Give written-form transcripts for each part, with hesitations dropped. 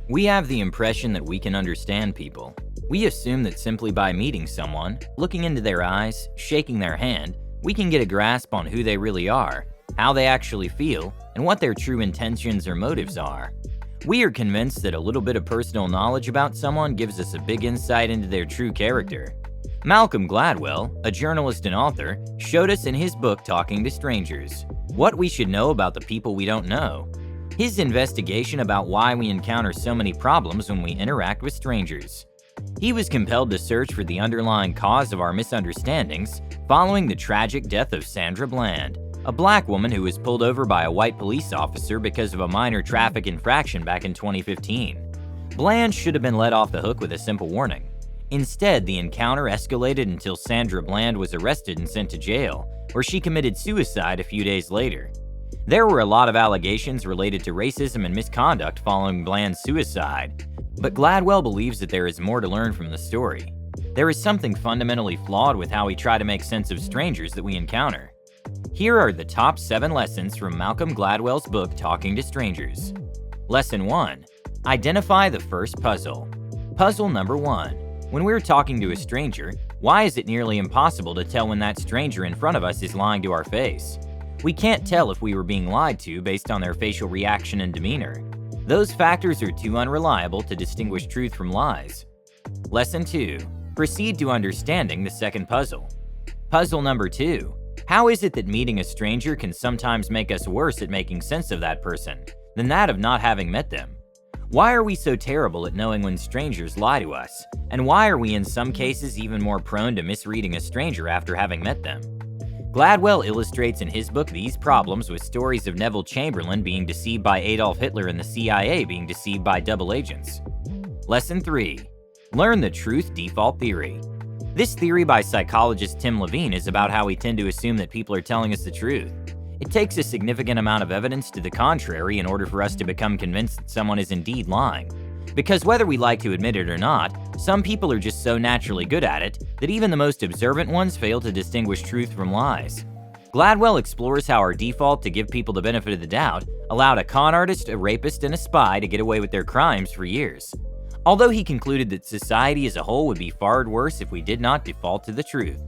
We have the impression that we can understand people. We assume that simply by meeting someone, looking into their eyes, shaking their hand, we can get a grasp on who they really are, how they actually feel, and what their true intentions or motives are. We are convinced that a little bit of personal knowledge about someone gives us a big insight into their true character. Malcolm Gladwell, a journalist and author, showed us in his book Talking to Strangers what we should know about the people we don't know. His investigation about why we encounter so many problems when we interact with strangers. He was compelled to search for the underlying cause of our misunderstandings following the tragic death of Sandra Bland, a black woman who was pulled over by a white police officer because of a minor traffic infraction back in 2015. Bland should have been let off the hook with a simple warning. Instead, the encounter escalated until Sandra Bland was arrested and sent to jail, where she committed suicide a few days later. There were a lot of allegations related to racism and misconduct following Bland's suicide, but Gladwell believes that there is more to learn from the story. There is something fundamentally flawed with how we try to make sense of strangers that we encounter. Here are the top 7 lessons from Malcolm Gladwell's book Talking to Strangers. Lesson 1. Identify the first puzzle. Puzzle number 1. When we're talking to a stranger, why is it nearly impossible to tell when that stranger in front of us is lying to our face? We can't tell if we were being lied to based on their facial reaction and demeanor. Those factors are too unreliable to distinguish truth from lies. Lesson 2. Proceed to understanding the second puzzle. Puzzle number 2. How is it that meeting a stranger can sometimes make us worse at making sense of that person than that of not having met them? Why are we so terrible at knowing when strangers lie to us? And why are we in some cases even more prone to misreading a stranger after having met them? Gladwell illustrates in his book these problems with stories of Neville Chamberlain being deceived by Adolf Hitler and the CIA being deceived by double agents. Lesson 3. Learn the truth default theory. This theory by psychologist Tim Levine is about how we tend to assume that people are telling us the truth. It takes a significant amount of evidence to the contrary in order for us to become convinced that someone is indeed lying. Because whether we like to admit it or not, some people are just so naturally good at it that even the most observant ones fail to distinguish truth from lies. Gladwell explores how our default to give people the benefit of the doubt allowed a con artist, a rapist, and a spy to get away with their crimes for years. Although he concluded that society as a whole would be far worse if we did not default to the truth.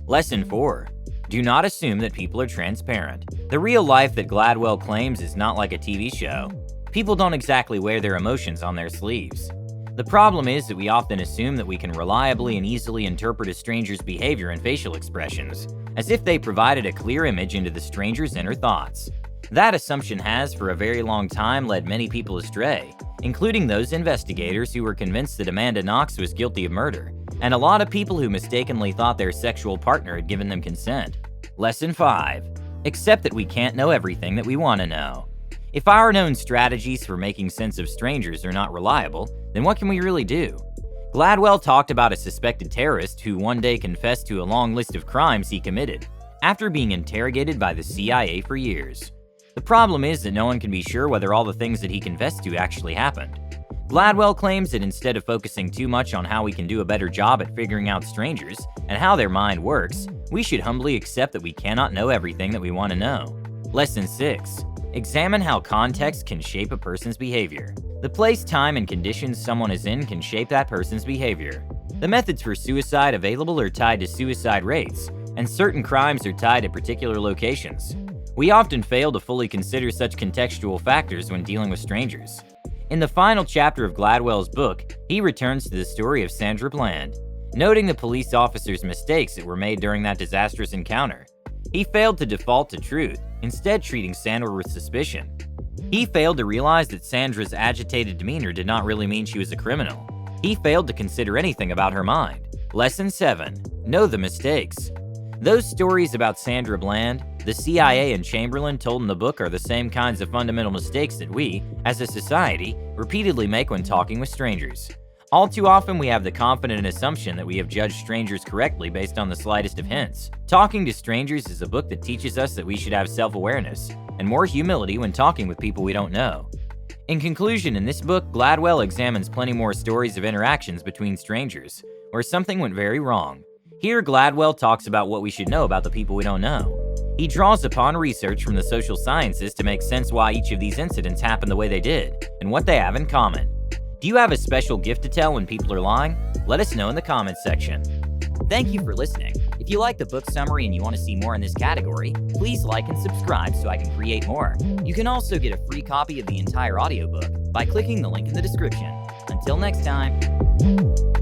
Lesson 4. Do not assume that people are transparent. The real life that Gladwell claims is not like a TV show. People don't exactly wear their emotions on their sleeves. The problem is that we often assume that we can reliably and easily interpret a stranger's behavior and facial expressions, as if they provided a clear image into the stranger's inner thoughts. That assumption has, for a very long time, led many people astray, including those investigators who were convinced that Amanda Knox was guilty of murder, and a lot of people who mistakenly thought their sexual partner had given them consent. Lesson 5. Accept that we can't know everything that we want to know. If our known strategies for making sense of strangers are not reliable, then what can we really do? Gladwell talked about a suspected terrorist who one day confessed to a long list of crimes he committed, after being interrogated by the CIA for years. The problem is that no one can be sure whether all the things that he confessed to actually happened. Gladwell claims that instead of focusing too much on how we can do a better job at figuring out strangers and how their mind works, we should humbly accept that we cannot know everything that we want to know. Lesson 6. Examine how context can shape a person's behavior. The place, time, and conditions someone is in can shape that person's behavior. The methods for suicide available are tied to suicide rates, and certain crimes are tied to particular locations. We often fail to fully consider such contextual factors when dealing with strangers. In the final chapter of Gladwell's book, he returns to the story of Sandra Bland, noting the police officer's mistakes that were made during that disastrous encounter. He failed to default to truth, instead treating Sandra with suspicion. He failed to realize that Sandra's agitated demeanor did not really mean she was a criminal. He failed to consider anything about her mind. Lesson 7. Know the mistakes. Those stories about Sandra Bland, the CIA, and Chamberlain told in the book are the same kinds of fundamental mistakes that we, as a society, repeatedly make when talking with strangers. All too often, we have the confident assumption that we have judged strangers correctly based on the slightest of hints. Talking to Strangers is a book that teaches us that we should have self-awareness and more humility when talking with people we don't know. In conclusion, in this book, Gladwell examines plenty more stories of interactions between strangers, where something went very wrong. Here, Gladwell talks about what we should know about the people we don't know. He draws upon research from the social sciences to make sense why each of these incidents happened the way they did, and what they have in common. Do you have a special gift to tell when people are lying? Let us know in the comments section. Thank you for listening. If you like the book summary and you want to see more in this category, please like and subscribe so I can create more. You can also get a free copy of the entire audiobook by clicking the link in the description. Until next time.